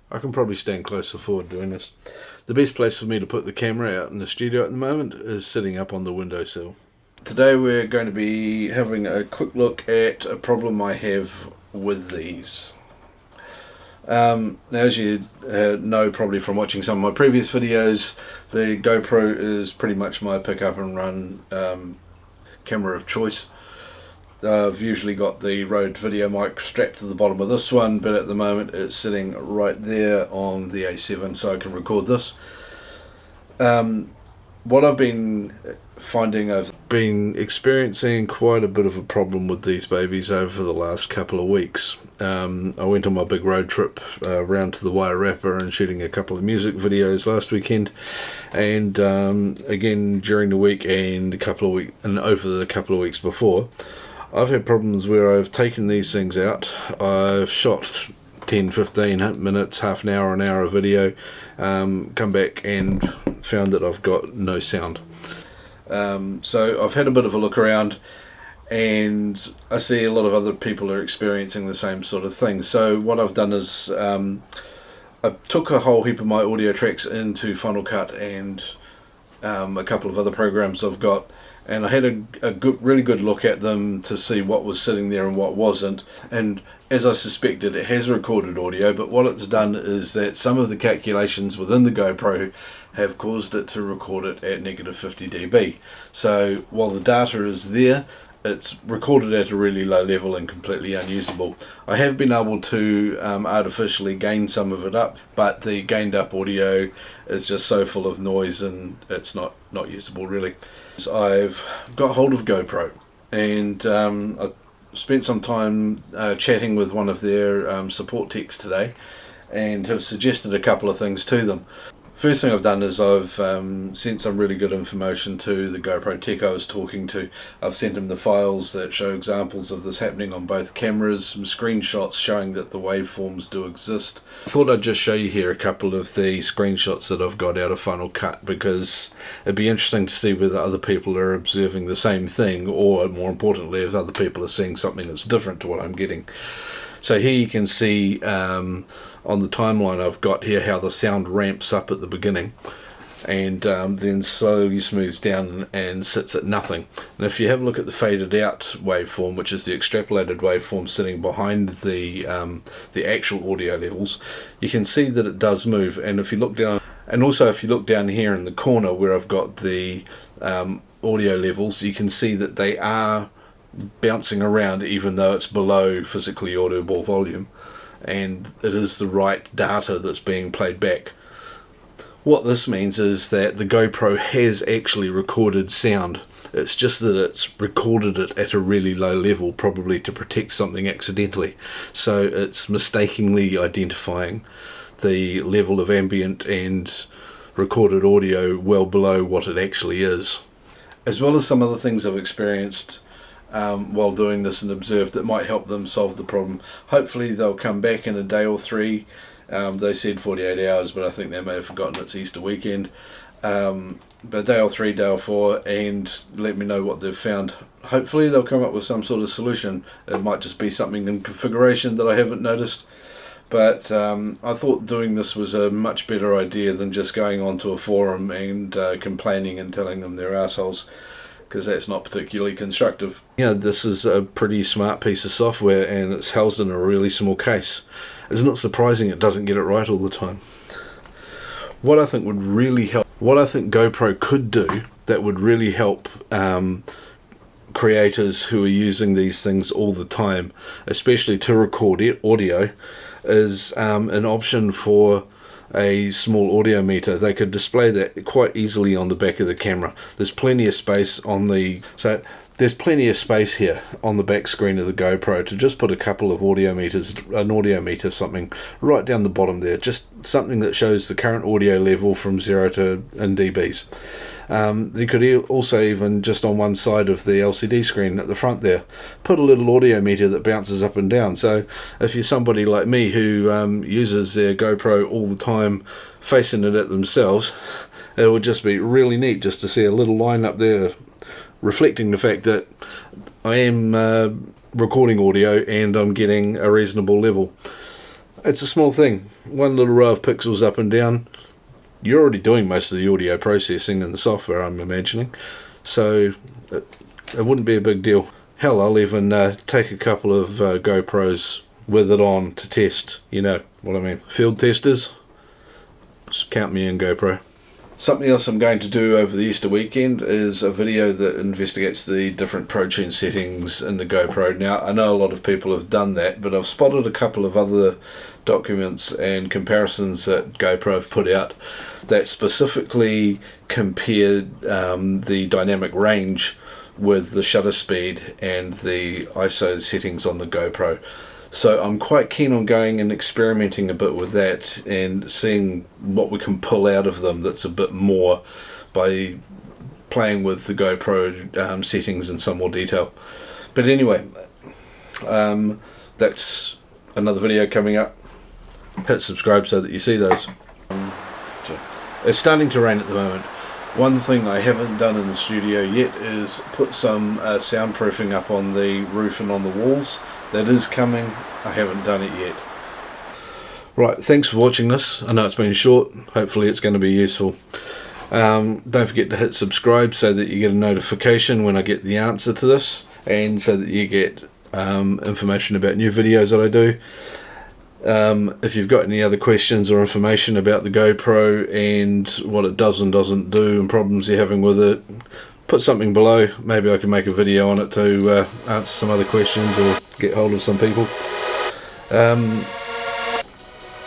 I can probably stand closer forward doing this. The best place for me to put the camera out in the studio at the moment is sitting up on the windowsill. Today we're going to be having a quick look at a problem I have with these. Now, as you know probably from watching some of my previous videos, the GoPro is pretty much my pick up and run camera of choice. I've usually got the Rode video mic strapped to the bottom of this one, but at the moment it's sitting right there on the A7 so I can record this. What I've been finding, I've been experiencing quite a bit of a problem with these babies over the last couple of weeks. I went on my big road trip around to the Wairarapa and shooting a couple of music videos last weekend, and again during the week and over the couple of weeks before, I've had problems where I've taken these things out, I've shot 10-15 minutes, half an hour of video, come back and found that I've got no sound. So I've had a bit of a look around, and I see a lot of other people are experiencing the same sort of thing. So what I've done is I took a whole heap of my audio tracks into Final Cut and a couple of other programs I've got, and I had a really good look at them to see what was sitting there and what wasn't. And as I suspected, it has recorded audio, but what it's done is that some of the calculations within the GoPro have caused it to record it at negative 50 dB. So while the data is there, it's recorded at a really low level and completely unusable. I have been able to artificially gain some of it up, but the gained up audio is just so full of noise and it's not usable really. So I've got hold of GoPro, and I spent some time chatting with one of their support techs today and have suggested a couple of things to them. First thing I've done is I've sent some really good information to the GoPro tech I was talking to. I've sent him the files that show examples of this happening on both cameras, some screenshots showing that the waveforms do exist. I thought I'd just show you here a couple of the screenshots that I've got out of Final Cut, because it'd be interesting to see whether other people are observing the same thing, or more importantly, if other people are seeing something that's different to what I'm getting. So here you can see on the timeline I've got here how the sound ramps up at the beginning and then slowly smooths down and sits at nothing. And if you have a look at the faded out waveform, which is the extrapolated waveform sitting behind the actual audio levels, you can see that it does move. And if you look down, and also if you look down here in the corner where I've got the audio levels, you can see that they are bouncing around even though it's below physically audible volume, and it is the right data that's being played back. What this means is that the GoPro has actually recorded sound. It's just that it's recorded it at a really low level, probably to protect something accidentally. So it's mistakenly identifying the level of ambient and recorded audio well below what it actually is. As well as some other things I've experienced while doing this and observed that might help them solve the problem. Hopefully they'll come back in a day or three. They said 48 hours, but I think they may have forgotten it's Easter weekend. But day or three, day or four, and let me know what they've found. Hopefully they'll come up with some sort of solution. It might just be something in configuration that I haven't noticed. But I thought doing this was a much better idea than just going onto a forum and complaining and telling them they're assholes, because that's not particularly constructive. This is a pretty smart piece of software, and it's housed in a really small case. Isn't it surprising it doesn't get it right all the time? What I think would really help, what I think GoPro could do that would really help creators who are using these things all the time, especially to record audio, is an option for a small audio meter. They could display that quite easily on the back of the camera. There's plenty of space on the there's plenty of space here on the back screen of the GoPro to just put a couple of audio meters, an audio meter, something right down the bottom there, just something that shows the current audio level from 0 to in dBs. You could also even just on one side of the LCD screen at the front there put a little audio meter that bounces up and down. So if you're somebody like me who uses their GoPro all the time facing it at themselves, it would just be really neat just to see a little line up there reflecting the fact that I am recording audio and I'm getting a reasonable level. It's a small thing. One little row of pixels up and down. You're already doing most of the audio processing in the software, I'm imagining. So it wouldn't be a big deal. Hell, I'll even take a couple of GoPros with it on to test. You know what I mean. Field testers. Just count me in, GoPro. Something else I'm going to do over the Easter weekend is a video that investigates the different ProTune settings in the GoPro. Now, I know a lot of people have done that, but I've spotted a couple of other documents and comparisons that GoPro have put out that specifically compared the dynamic range with the shutter speed and the ISO settings on the GoPro. So I'm quite keen on going and experimenting a bit with that and seeing what we can pull out of them that's a bit more by playing with the GoPro settings in some more detail. But anyway, that's another video coming up. Hit subscribe so that you see those. It's starting to rain at the moment. One thing I haven't done in the studio yet is put some soundproofing up on the roof and on the walls. That is coming. I haven't done it yet. Right, thanks for watching this. I know it's been short. Hopefully it's going to be useful. Don't forget to hit subscribe so that you get a notification when I get the answer to this, and so that you get information about new videos that I do. If you've got any other questions or information about the GoPro and what it does and doesn't do and problems you're having with it, put something below. Maybe I can make a video on it to answer some other questions or get hold of some people.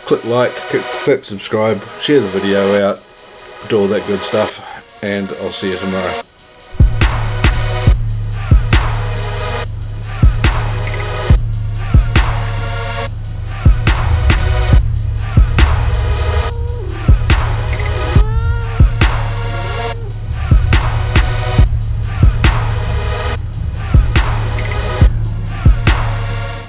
Click like, click subscribe, share the video out, do all that good stuff, and I'll see you tomorrow.